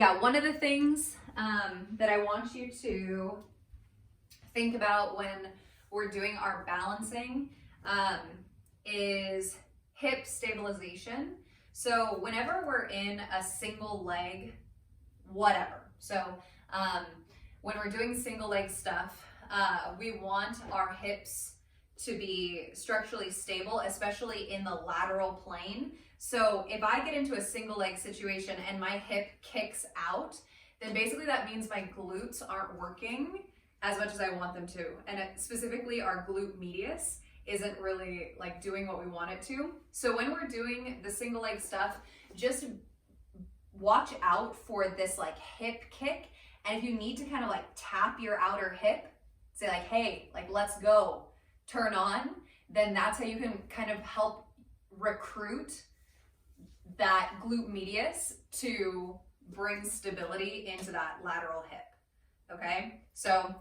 Yeah, one of the things that I want you to think about when we're doing our balancing is hip stabilization. So whenever we're in a single leg, whatever. So when we're doing single leg stuff, we want our hips to be structurally stable, especially in the lateral plane. So if I get into a single leg situation and my hip kicks out, then basically that means my glutes aren't working as much as I want them to. And specifically our glute medius isn't really like doing what we want it to. So when we're doing the single leg stuff, just watch out for this like hip kick. And if you need to kind of like tap your outer hip, say like, hey, like let's go, turn on, then that's how you can kind of help recruit that glute medius to bring stability into that lateral hip. Okay, so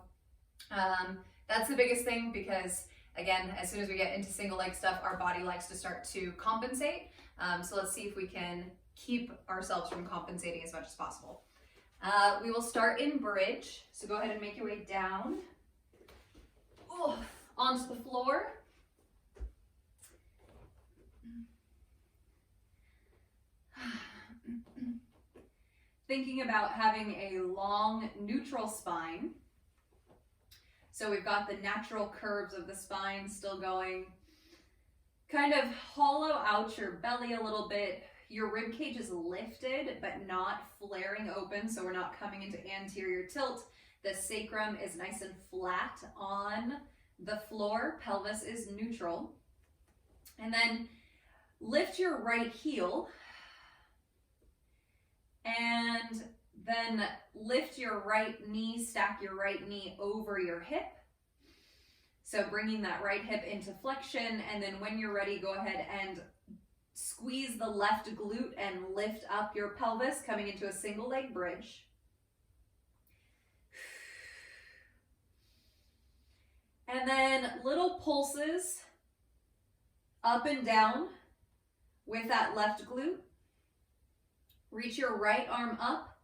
that's the biggest thing, because again, as soon as we get into single leg stuff, our body likes to start to compensate. So let's see if we can keep ourselves from compensating as much as possible. We will start in bridge. So go ahead and make your way down onto the floor. Thinking about having a long neutral spine. So we've got the natural curves of the spine still going. Kind of hollow out your belly a little bit. Your rib cage is lifted but not flaring open, so we're not coming into anterior tilt. The sacrum is nice and flat on the floor. Pelvis is neutral. And then lift your right heel. And then lift your right knee, stack your right knee over your hip. So bringing that right hip into flexion, and then when you're ready, go ahead and squeeze the left glute and lift up your pelvis, coming into a single leg bridge. And then little pulses up and down with that left glute. Reach your right arm up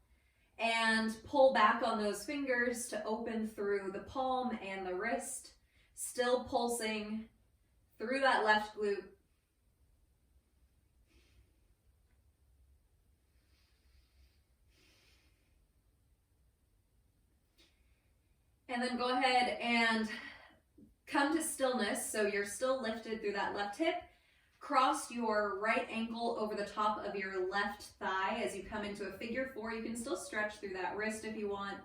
and pull back on those fingers to open through the palm and the wrist, still pulsing through that left glute. And then go ahead and come to stillness, so you're still lifted through that left hip. Cross your right ankle over the top of your left thigh as you come into a figure four. You can still stretch through that wrist if you want.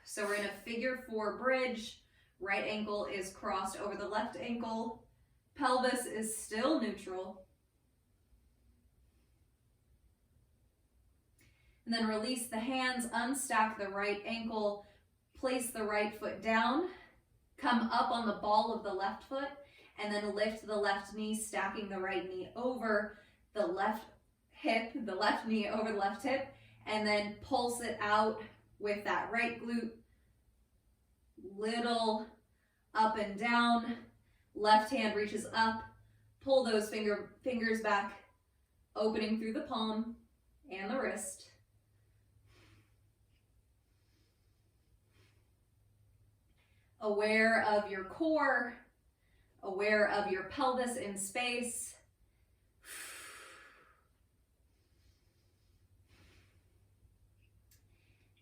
So we're in a figure four bridge. Right ankle is crossed over the left ankle. Pelvis is still neutral. And then release the hands, unstack the right ankle, place the right foot down, come up on the ball of the left foot, and then lift the left knee, stacking the right knee over the left hip, the left knee over the left hip, and then pulse it out with that right glute. Little up and down, left hand reaches up, pull those fingers back, opening through the palm and the wrist. Aware of your core, aware of your pelvis in space.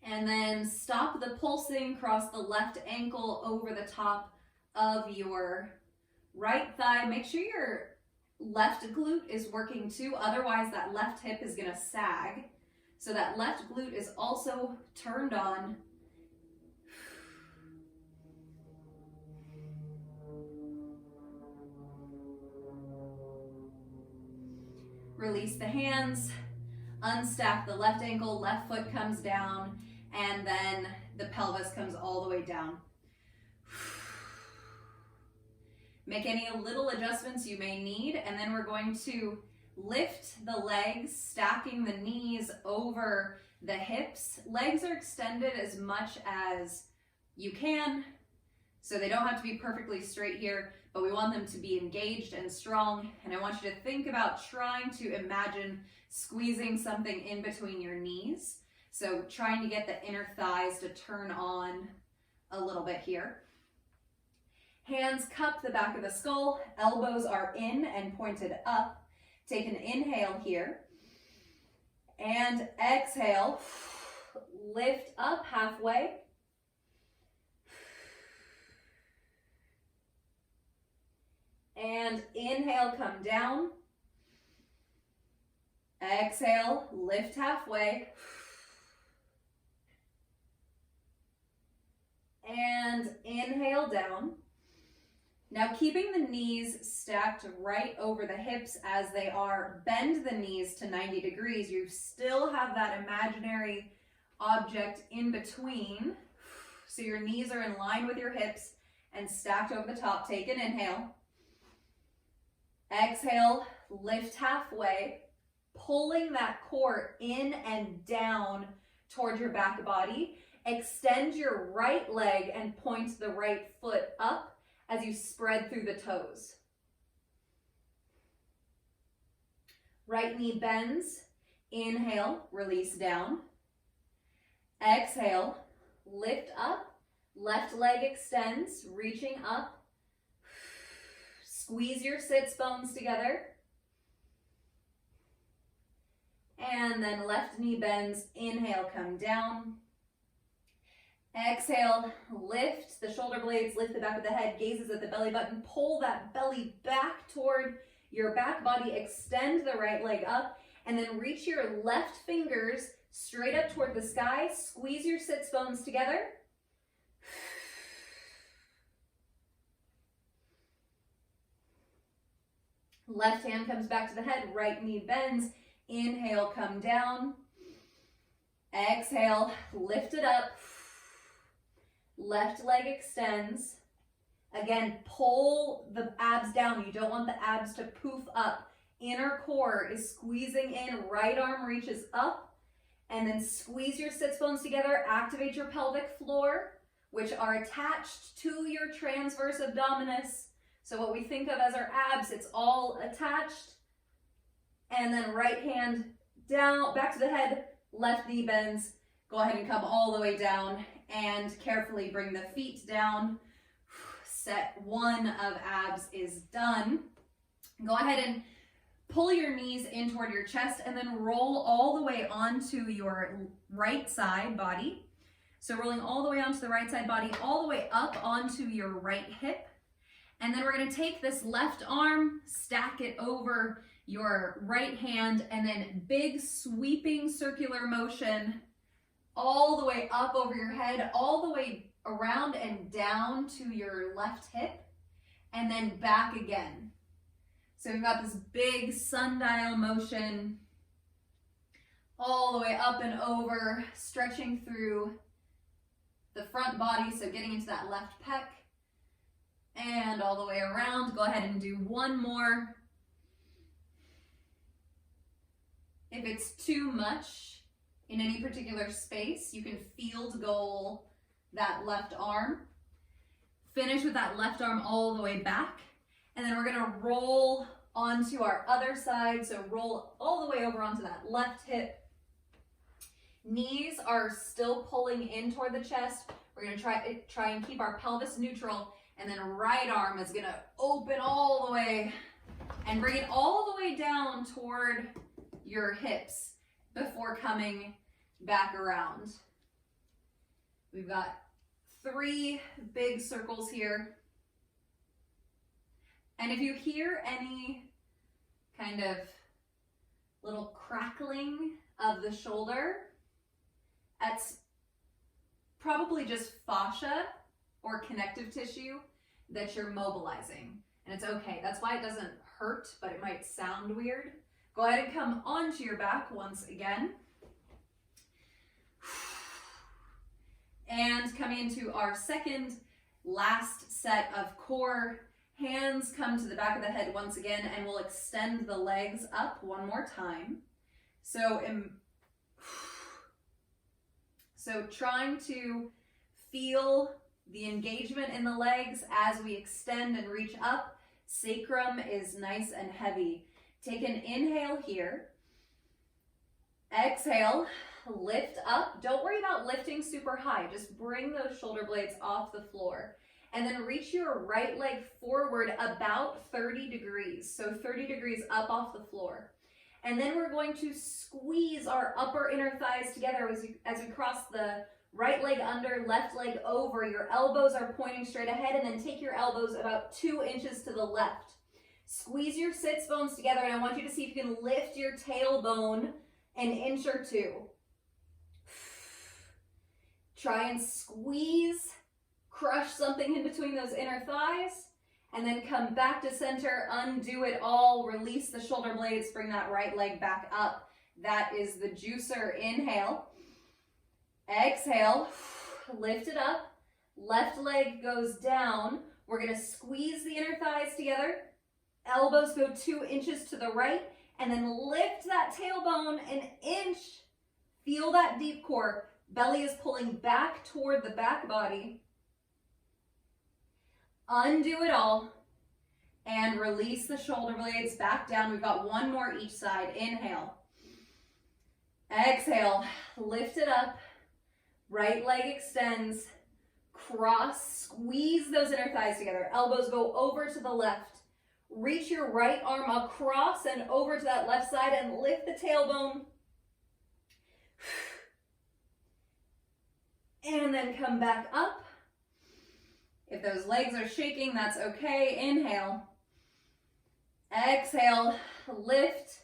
And then stop the pulsing, cross the left ankle over the top of your right thigh. Make sure your left glute is working too, otherwise that left hip is gonna sag. So that left glute is also turned on. Release the hands, unstack the left ankle, left foot comes down, and then the pelvis comes all the way down. Make any little adjustments you may need, and then we're going to lift the legs, stacking the knees over the hips. Legs are extended as much as you can, so they don't have to be perfectly straight here, but we want them to be engaged and strong. And I want you to think about trying to imagine squeezing something in between your knees. So trying to get the inner thighs to turn on a little bit here. Hands cup the back of the skull, elbows are in and pointed up. Take an inhale here. And exhale, lift up halfway. And inhale, come down. Exhale, lift halfway. And inhale down. Now keeping the knees stacked right over the hips as they are, bend the knees to 90 degrees. You still have that imaginary object in between. So your knees are in line with your hips and stacked over the top. Take an inhale. Exhale, lift halfway, pulling that core in and down toward your back body. Extend your right leg and point the right foot up as you spread through the toes. Right knee bends. Inhale, release down. Exhale, lift up. Left leg extends, reaching up. Squeeze your sits bones together. And then left knee bends. Inhale, come down. Exhale, lift the shoulder blades, lift the back of the head, gazes at the belly button, pull that belly back toward your back body, extend the right leg up, and then reach your left fingers straight up toward the sky, squeeze your sits bones together. Left hand comes back to the head, right knee bends, inhale, come down. Exhale, lift it up. Left leg extends. Again, pull the abs down. You don't want the abs to poof up. Inner core is squeezing in. Right arm reaches up. And then squeeze your sits bones together. Activate your pelvic floor, which are attached to your transverse abdominis. So what we think of as our abs, it's all attached. And then right hand down, back to the head, left knee bends. Go ahead and come all the way down and carefully bring the feet down. Set one of abs is done. Go ahead and pull your knees in toward your chest and then roll all the way onto your right side body. So rolling all the way onto the right side body, all the way up onto your right hip. And then we're going to take this left arm, stack it over your right hand, and then big sweeping circular motion all the way up over your head, all the way around and down to your left hip, and then back again. So we've got this big sundial motion all the way up and over, stretching through the front body, so getting into that left pec, and all the way around. Go ahead and do one more. If it's too much in any particular space, you can field goal that left arm. Finish with that left arm all the way back. And then we're gonna roll onto our other side. So roll all the way over onto that left hip. Knees are still pulling in toward the chest. We're gonna try and keep our pelvis neutral. And then right arm is gonna open all the way and bring it all the way down toward your hips before coming back around. We've got 3 big circles here. And if you hear any kind of little crackling of the shoulder, that's probably just fascia or connective tissue that you're mobilizing. And it's okay. That's why it doesn't hurt, but it might sound weird. Go ahead and come onto your back once again. And coming into our second last set of core, hands come to the back of the head once again, and we'll extend the legs up one more time. So trying to feel the engagement in the legs as we extend and reach up. Sacrum is nice and heavy. Take an inhale here. Exhale, lift up. Don't worry about lifting super high. Just bring those shoulder blades off the floor. And then reach your right leg forward about 30 degrees. So 30 degrees up off the floor. And then we're going to squeeze our upper inner thighs together as we cross the right leg under, left leg over. Your elbows are pointing straight ahead, and then take your elbows about 2 inches to the left. Squeeze your sits bones together, and I want you to see if you can lift your tailbone an inch or two. Try and squeeze, crush something in between those inner thighs, and then come back to center, undo it all, release the shoulder blades, bring that right leg back up. That is the juicer. Inhale. Exhale, lift it up. Left leg goes down. We're gonna squeeze the inner thighs together. Elbows go 2 inches to the right, and then lift that tailbone an inch. Feel that deep core. Belly is pulling back toward the back body. Undo it all and release the shoulder blades back down. We've got one more each side. Inhale. Exhale, lift it up. Right leg extends. Cross, squeeze those inner thighs together. Elbows go over to the left. Reach your right arm across and over to that left side and lift the tailbone. And then come back up. If those legs are shaking, that's okay. Inhale. Exhale, lift.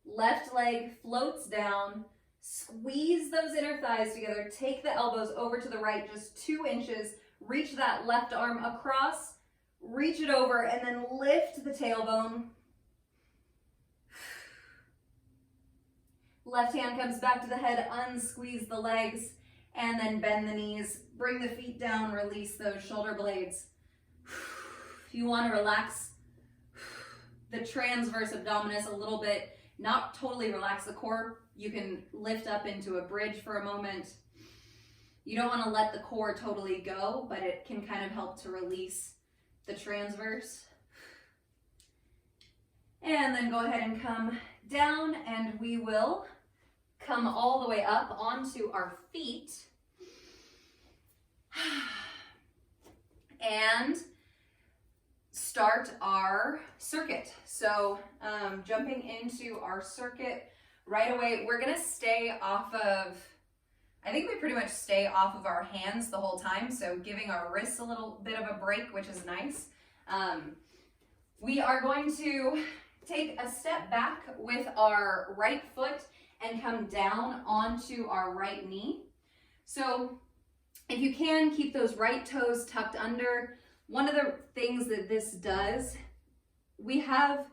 Left leg floats down. Squeeze those inner thighs together. Take the elbows over to the right just 2 inches. Reach that left arm across. Reach it over and then lift the tailbone. Left hand comes back to the head, unsqueeze the legs, and then bend the knees. Bring the feet down, release those shoulder blades. If you want to relax the transverse abdominis a little bit, not totally relax the core, you can lift up into a bridge for a moment. You don't want to let the core totally go, but it can kind of help to release the transverse. And then go ahead and come down, and we will come all the way up onto our feet. And start our circuit. So jumping into our circuit right away, we're gonna stay off of, I think we pretty much stay off of our hands the whole time, so giving our wrists a little bit of a break, which is nice. We are going to take a step back with our right foot and come down onto our right knee. So if you can, keep those right toes tucked under. One of the things that this does, we have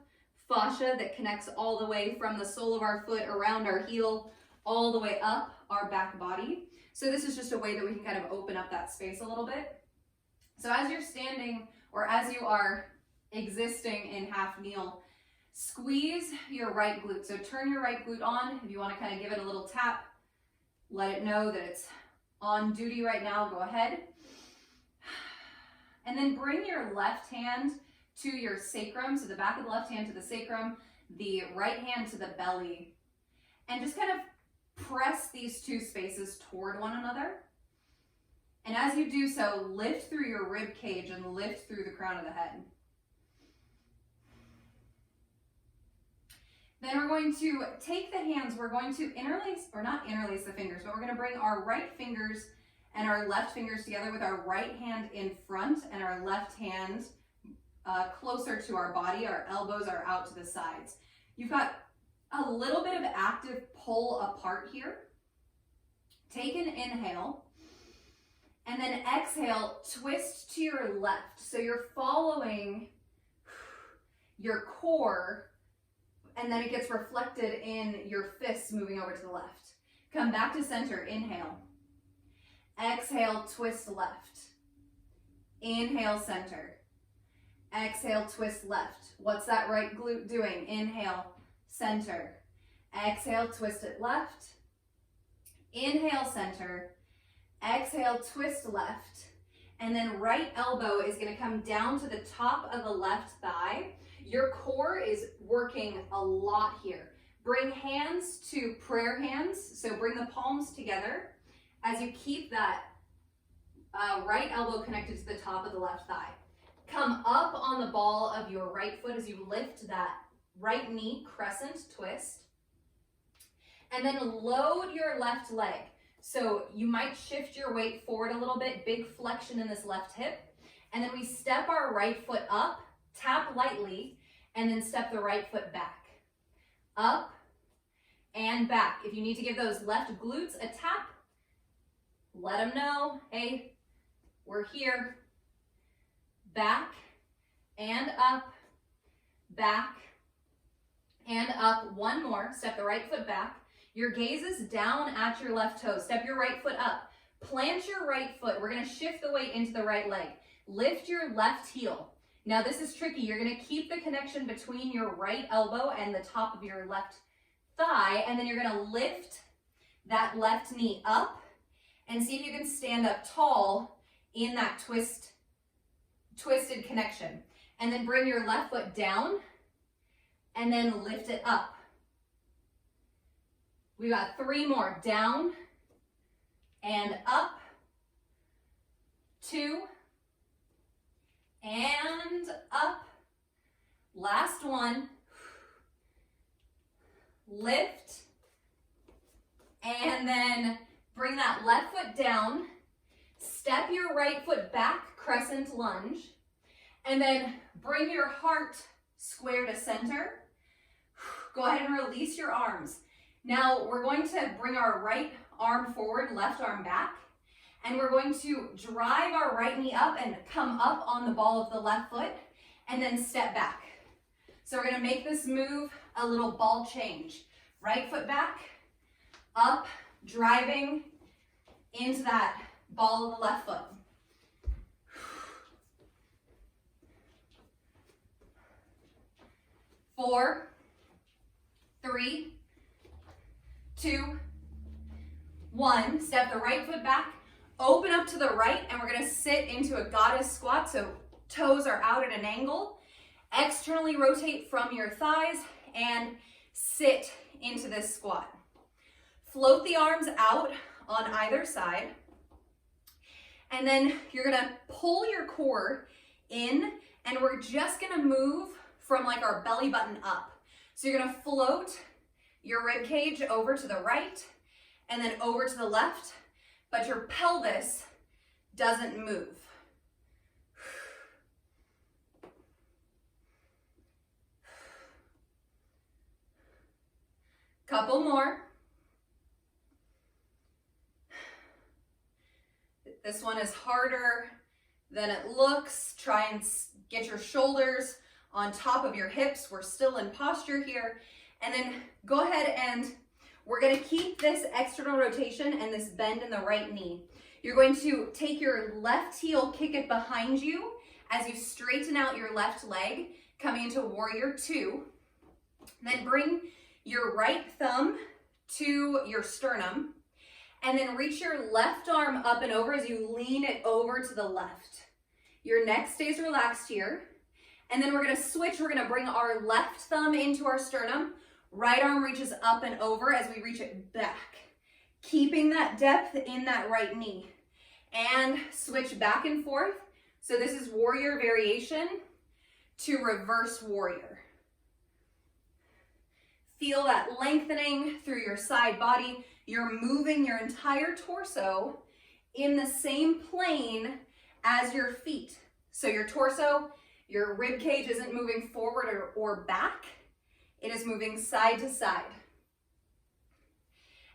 fascia that connects all the way from the sole of our foot around our heel all the way up our back body. So this is just a way that we can kind of open up that space a little bit. So as you're standing, or as you are existing in half kneel, squeeze your right glute. So turn your right glute on. If you want to kind of give it a little tap, let it know that it's on duty right now, go ahead. And then bring your left hand to your sacrum, so the back of the left hand to the sacrum, the right hand to the belly, and just kind of press these two spaces toward one another. And as you do so, lift through your rib cage and lift through the crown of the head. Then we're going to take the hands, we're going to interlace, or not interlace the fingers, but we're going to bring our right fingers and our left fingers together with our right hand in front and our left hand closer to our body. Our elbows are out to the sides. You've got a little bit of active pull apart here. Take an inhale, and then exhale, twist to your left. So you're following your core, and then it gets reflected in your fists moving over to the left. Come back to center, inhale. Exhale, twist left. Inhale, center. Exhale, twist left. What's that right glute doing? Inhale, center. Exhale, twist it left. Inhale, center. Exhale, twist left. and then right elbow is gonna come down to the top of the left thigh. Your core is working a lot here. Bring hands to prayer hands, so bring the palms together as you keep that right elbow connected to the top of the left thigh. Come up on the ball of your right foot as you lift that right knee, crescent twist. And then load your left leg. So you might shift your weight forward a little bit, big flexion in this left hip. And then we step our right foot up, tap lightly, and then step the right foot back. Up and back. If you need to give those left glutes a tap, let them know, hey, we're here. Back and up, back and up. One more. Step the right foot back. Your gaze is down at your left toe. Step your right foot up. Plant your right foot. We're going to shift the weight into the right leg. Lift your left heel. Now this is tricky. You're going to keep the connection between your right elbow and the top of your left thigh, and then you're going to lift that left knee up and see if you can stand up tall in that twisted connection. And then bring your left foot down and then lift it up. We got 3 more. Down and up. 2 and up. Last one. Lift and then bring that left foot down. Step your right foot back, crescent lunge, and then bring your heart square to center. Go ahead and release your arms. Now we're going to bring our right arm forward, left arm back, and we're going to drive our right knee up and come up on the ball of the left foot, and then step back. So we're gonna make this move a little ball change. Right foot back, up, driving into that ball of the left foot. 4, 3, 2, 1. Step the right foot back, open up to the right, and we're gonna sit into a goddess squat, so toes are out at an angle. Externally rotate from your thighs and sit into this squat. Float the arms out on either side. And then you're gonna pull your core in, and we're just gonna move from like our belly button up. So you're gonna float your rib cage over to the right and then over to the left, but your pelvis doesn't move. Couple more. This one is harder than it looks. Try and get your shoulders on top of your hips. We're still in posture here. And then go ahead and we're gonna keep this external rotation and this bend in the right knee. You're going to take your left heel, kick it behind you as you straighten out your left leg, coming into warrior 2. Then bring your right thumb to your sternum, and then reach your left arm up and over as you lean it over to the left. Your neck stays relaxed here. And then we're gonna switch. We're gonna bring our left thumb into our sternum. Right arm reaches up and over as we reach it back. Keeping that depth in that right knee. And switch back and forth. So this is warrior variation to reverse warrior. Feel that lengthening through your side body. You're moving your entire torso in the same plane as your feet. So your torso, your rib cage isn't moving forward or back. It is moving side to side.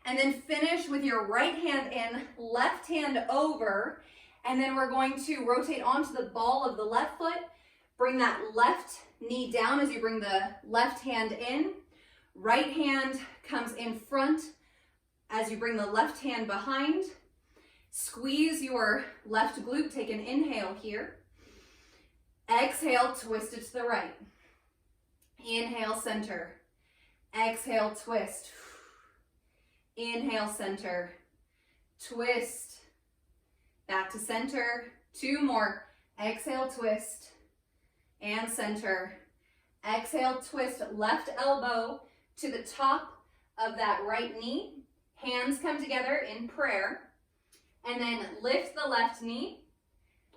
And then finish with your right hand in, left hand over, and then we're going to rotate onto the ball of the left foot. Bring that left knee down as you bring the left hand in. Right hand comes in front as you bring the left hand behind. Squeeze your left glute. Take an inhale here. Exhale, twist it to the right. Inhale, center. Exhale, twist. Inhale, center. Twist. Back to center. 2 more. Exhale, twist, and center. Exhale, twist left elbow to the top of that right knee. Hands come together in prayer. And then lift the left knee.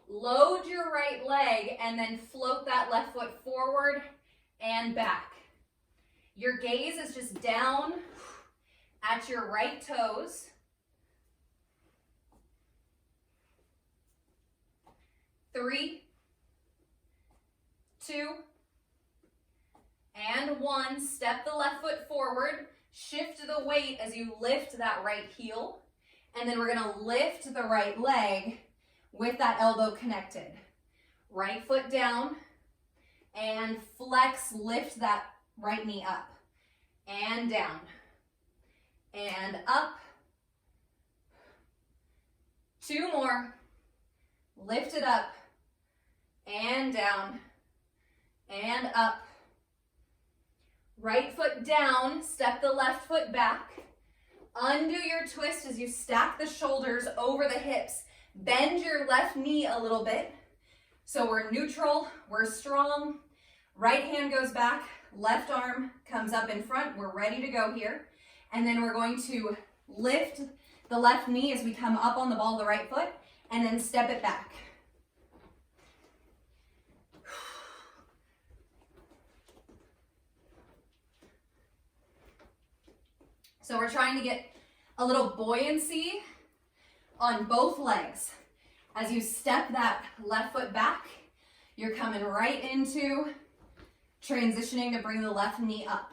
Load your right leg and then float that left foot forward and back. Your gaze is just down at your right toes. 3, 2, and 1. Step the left foot forward. Shift the weight as you lift that right heel. And then we're going to lift the right leg with that elbow connected. Right foot down and flex, lift that right knee up and down and up. 2 more. Lift it up and down and up. Right foot down, step the left foot back. Undo your twist as you stack the shoulders over the hips. Bend your left knee a little bit. So we're neutral, we're strong. Right hand goes back, left arm comes up in front. We're ready to go here. And then we're going to lift the left knee as we come up on the ball of the right foot and then step it back. So we're trying to get a little buoyancy on both legs. As you step that left foot back, you're coming right into transitioning to bring the left knee up.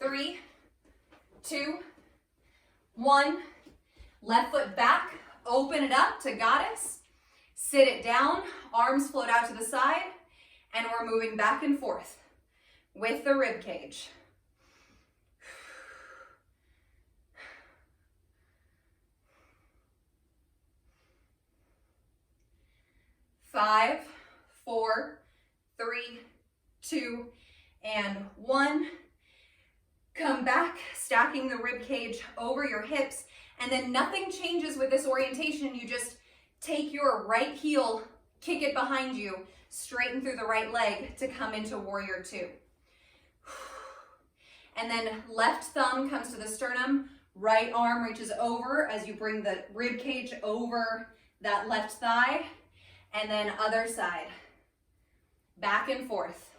3, 2, 1. Left foot back, open it up to goddess. Sit it down, arms float out to the side, and we're moving back and forth with the rib cage. 5, 4, 3, 2, and 1. Come back, stacking the rib cage over your hips, and then nothing changes with this orientation. You just take your right heel, kick it behind you, straighten through the right leg to come into warrior 2. And then left thumb comes to the sternum, right arm reaches over as you bring the rib cage over that left thigh. And then other side, back and forth.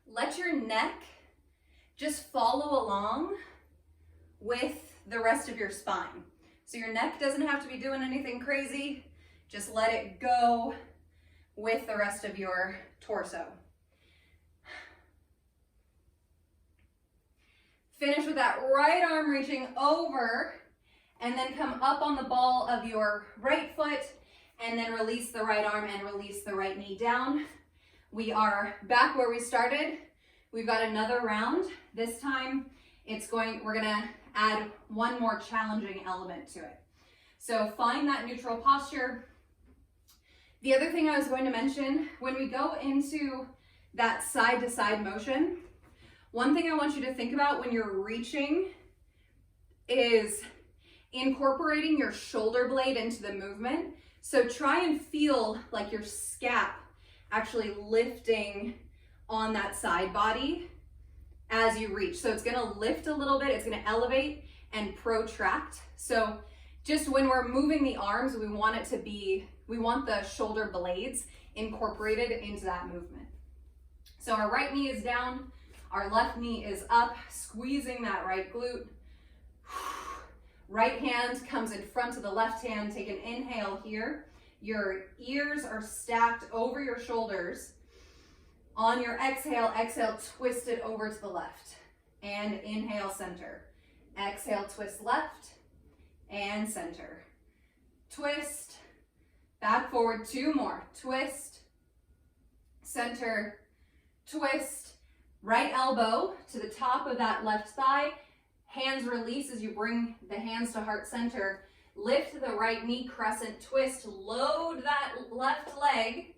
Let your neck just follow along with the rest of your spine. So your neck doesn't have to be doing anything crazy. Just let it go with the rest of your torso. Finish with that right arm reaching over and then come up on the ball of your right foot and then release the right arm and release the right knee down. We are back where we started. We've got another round. This time we're gonna add one more challenging element to it. So find that neutral posture. The other thing I was going to mention, when we go into that side to side motion, one thing I want you to think about when you're reaching is incorporating your shoulder blade into the movement. So try and feel like your scap actually lifting on that side body as you reach. So it's gonna lift a little bit, it's gonna elevate and protract. So just when we're moving the arms, we want the shoulder blades incorporated into that movement. So our right knee is down, our left knee is up, squeezing that right glute. Right hand comes in front of the left hand. Take an inhale here. Your ears are stacked over your shoulders. On your exhale, twist it over to the left. And inhale, center. Exhale, twist left and center. Twist, back forward, 2 more. Twist, center, twist. Right elbow to the top of that left thigh. Hands release as you bring the hands to heart center. Lift the right knee, crescent twist. Load that left leg.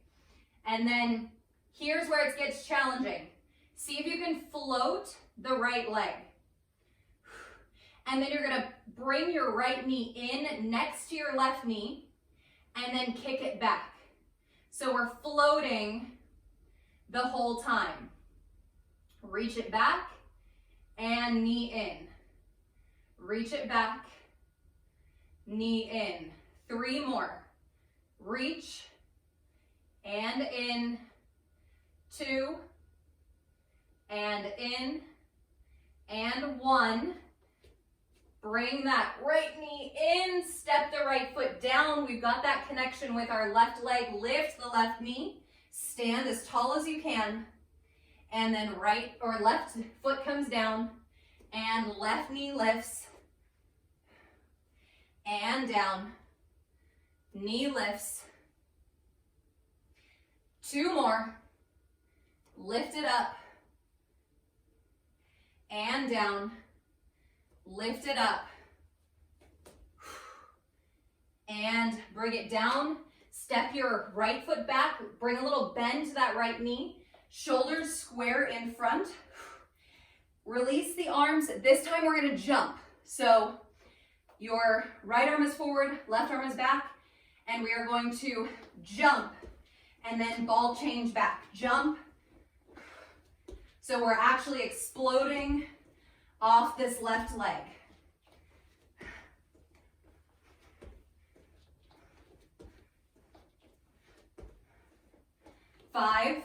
And then here's where it gets challenging. See if you can float the right leg. And then you're gonna bring your right knee in next to your left knee and then kick it back. So we're floating the whole time. Reach it back and knee in. Reach it back, knee in. 3 more. Reach and in. 2 and in and 1. Bring that right knee in, step the right foot down. We've got that connection with our left leg. Lift the left knee, stand as tall as you can, and then right or left foot comes down and left knee lifts and down, knee lifts. 2 more, lift it up and down, lift it up and bring it down. Step your right foot back, bring a little bend to that right knee, shoulders square in front. Release the arms. This time we're going to jump. So your right arm is forward, left arm is back, and we are going to jump and then ball change back. Jump. So we're actually exploding off this left leg. Five,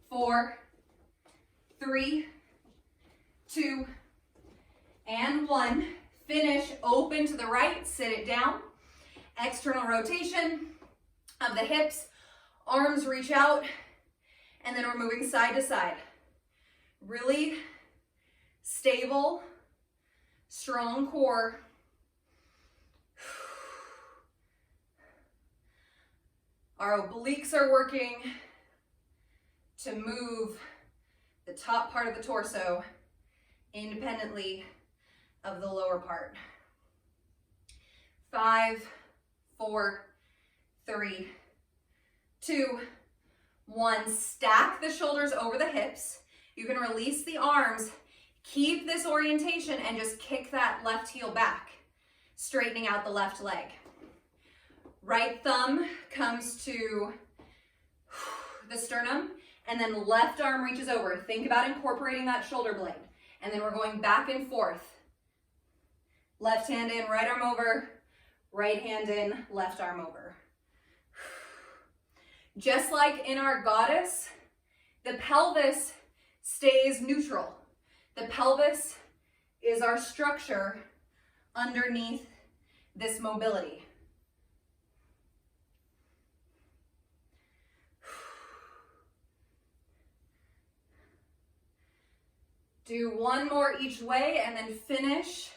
4, 3, 2, and 1. Finish, open to the right, sit it down. External rotation of the hips, arms reach out, and then we're moving side to side. Really stable, strong core. Our obliques are working to move the top part of the torso independently of the lower part. 5, 4, 3, 2, 1. Stack the shoulders over the hips. You can release the arms. Keep this orientation and just kick that left heel back, straightening out the left leg. Right thumb comes to the sternum, and then left arm reaches over. Think about incorporating that shoulder blade. And then we're going back and forth. Left hand in, right arm over, right hand in, left arm over. Just like in our goddess, the pelvis stays neutral. The pelvis is our structure underneath this mobility. Do 1 more each way and then finish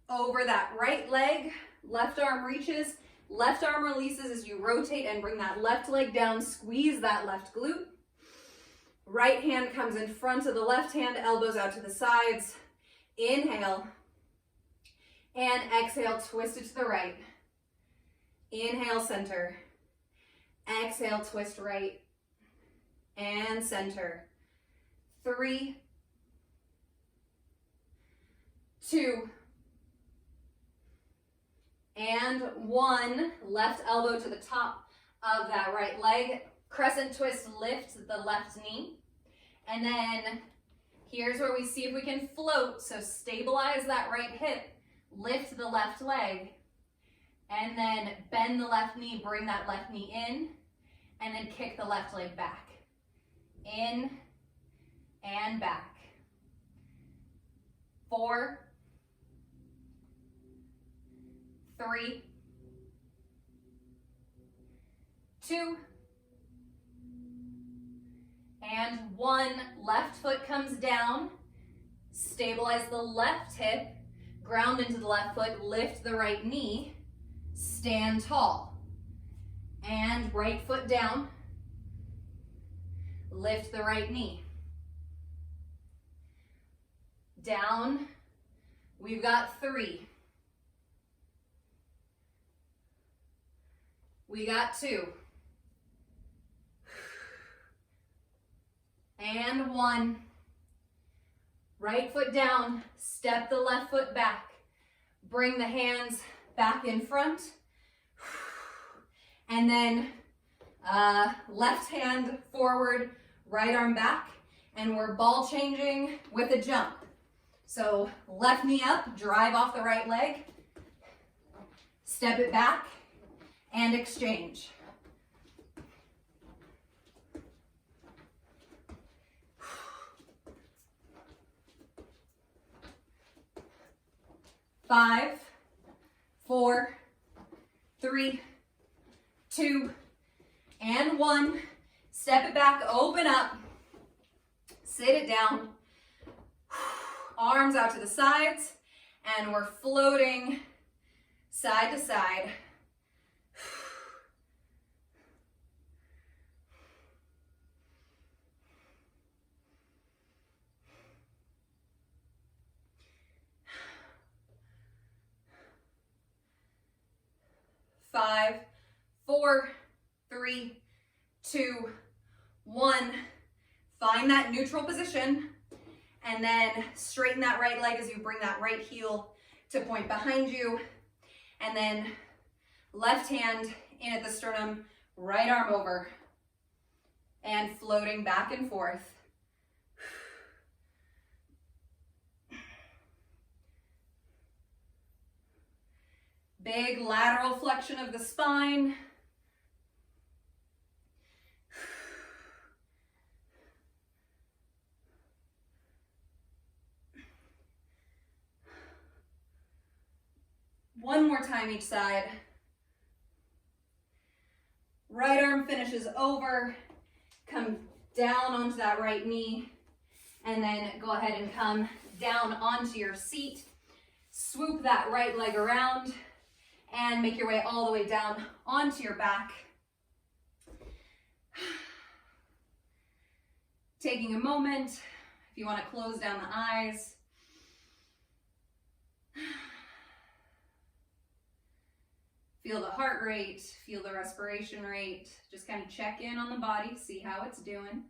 over that right leg. Left arm reaches, left arm releases as you rotate and bring that left leg down. Squeeze that left glute. Right hand comes in front of the left hand, elbows out to the sides. Inhale and exhale, twist it to the right. Inhale, center. Exhale, twist right and center. 3, 2, and 1. Left elbow to the top of that right leg. Crescent twist, lift the left knee. And then here's where we see if we can float. So stabilize that right hip, lift the left leg, and then bend the left knee, bring that left knee in, and then kick the left leg back. In and back. 4, 3, 2, and 1. Left foot comes down. Stabilize the left hip. Ground into the left foot. Lift the right knee. Stand tall. And right foot down. Lift the right knee. Down. We've got 3. We got 2. And and 1. Right foot down, step the left foot back. Bring the hands back in front. And then left hand forward, right arm back. And we're ball changing with a jump. So left knee up, drive off the right leg. Step it back and exchange. Five, 4, 3, 2, and 1. Step it back, open up, sit it down, arms out to the sides, and we're floating side to side. Five, 4, 3, 2, 1. Find that neutral position and then straighten that right leg as you bring that right heel to point behind you. And then left hand in at the sternum, right arm over and floating back and forth. Big lateral flexion of the spine. One more time each side. Right arm finishes over. Come down onto that right knee. And then go ahead and come down onto your seat. Swoop that right leg around. And make your way all the way down onto your back. Taking a moment, if you want to close down the eyes. Feel the heart rate, feel the respiration rate. Just kind of check in on the body, see how it's doing.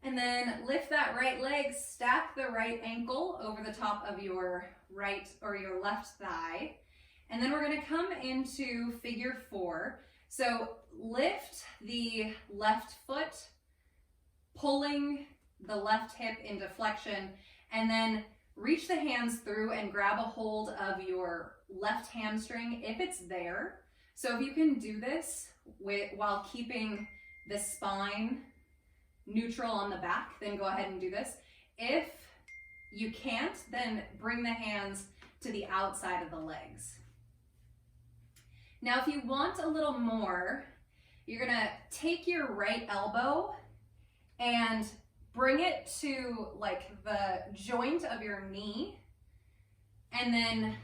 And then lift that right leg, stack the right ankle over the top of your right or your left thigh. And then we're going to come into figure 4. So lift the left foot, pulling the left hip into flexion, and then reach the hands through and grab a hold of your left hamstring if it's there. So if you can do this while keeping the spine neutral on the back, then go ahead and do this. If you can't, then bring the hands to the outside of the legs. Now, if you want a little more, you're gonna take your right elbow and bring it to like the joint of your knee, and then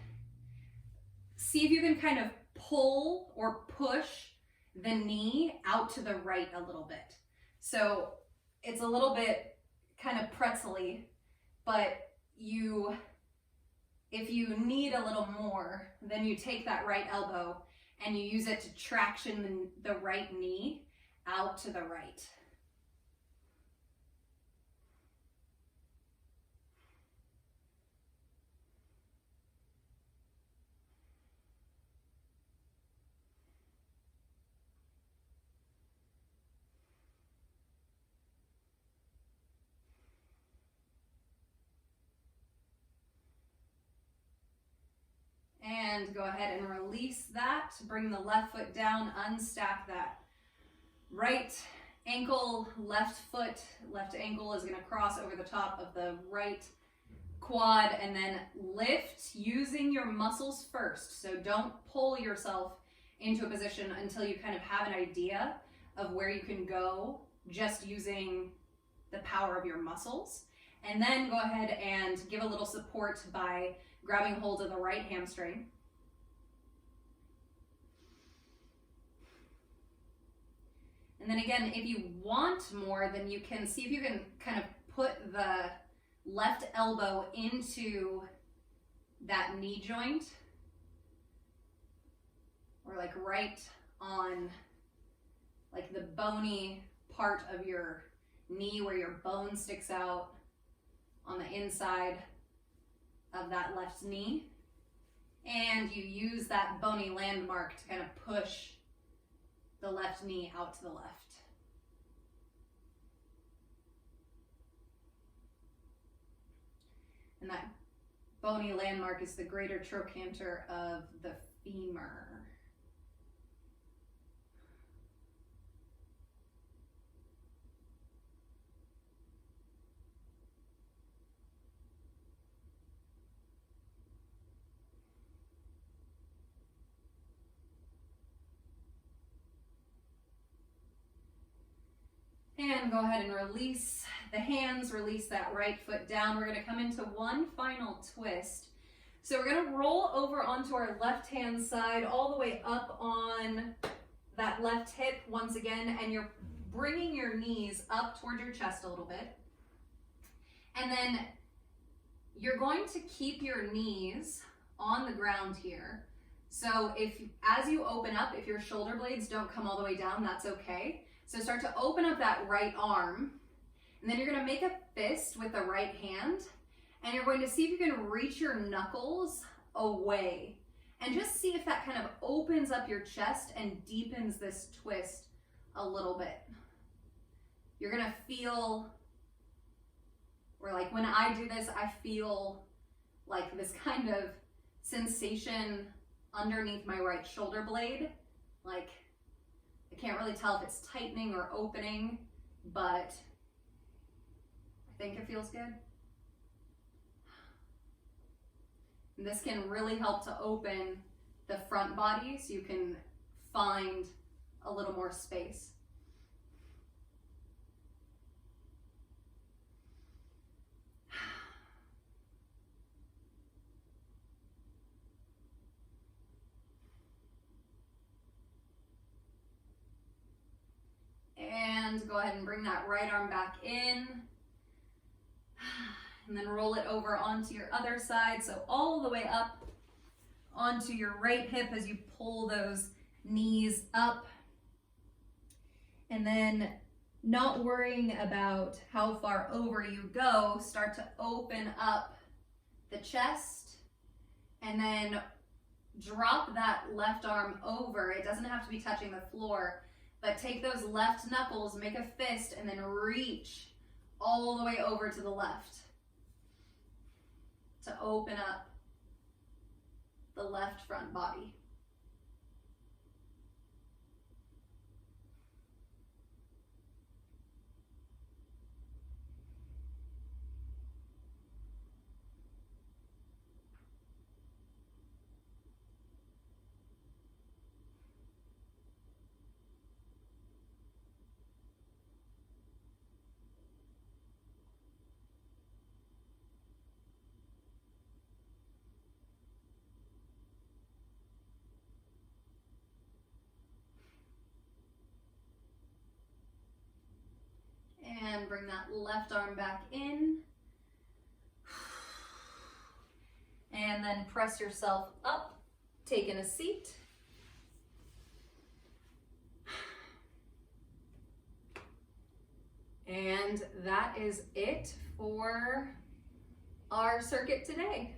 see if you can kind of pull or push the knee out to the right a little bit. So it's a little bit kind of pretzel-y, but if you need a little more, then you take that right elbow and you use it to traction the right knee out to the right. And go ahead and release that. Bring the left foot down, unstack that right ankle, left foot, left ankle is going to cross over the top of the right quad, and then lift using your muscles first. So don't pull yourself into a position until you kind of have an idea of where you can go just using the power of your muscles. And then go ahead and give a little support by grabbing hold of the right hamstring. And then again, if you want more, then you can see if you can kind of put the left elbow into that knee joint or like right on like the bony part of your knee where your bone sticks out on the inside of that left knee. And you use that bony landmark to kind of push the left knee out to the left. And that bony landmark is the greater trochanter of the femur. And go ahead and release the hands, release that right foot down. We're gonna come into one final twist. So we're gonna roll over onto our left hand side, all the way up on that left hip once again, and you're bringing your knees up toward your chest a little bit. And then you're going to keep your knees on the ground here. So as you open up, if your shoulder blades don't come all the way down, that's okay. So start to open up that right arm, and then you're gonna make a fist with the right hand, and you're going to see if you can reach your knuckles away, and just see if that kind of opens up your chest and deepens this twist a little bit. You're gonna feel, or like when I do this, I feel like this kind of sensation underneath my right shoulder blade, like I can't really tell if it's tightening or opening, but I think it feels good. And this can really help to open the front body so you can find a little more space. And go ahead and bring that right arm back in, and then roll it over onto your other side. So all the way up onto your right hip as you pull those knees up. And then not worrying about how far over you go, start to open up the chest, and then drop that left arm over. It doesn't have to be touching the floor, but take those left knuckles, make a fist, and then reach all the way over to the left to open up the left front body. And bring that left arm back in. And then press yourself up, taking a seat. And that is it for our circuit today.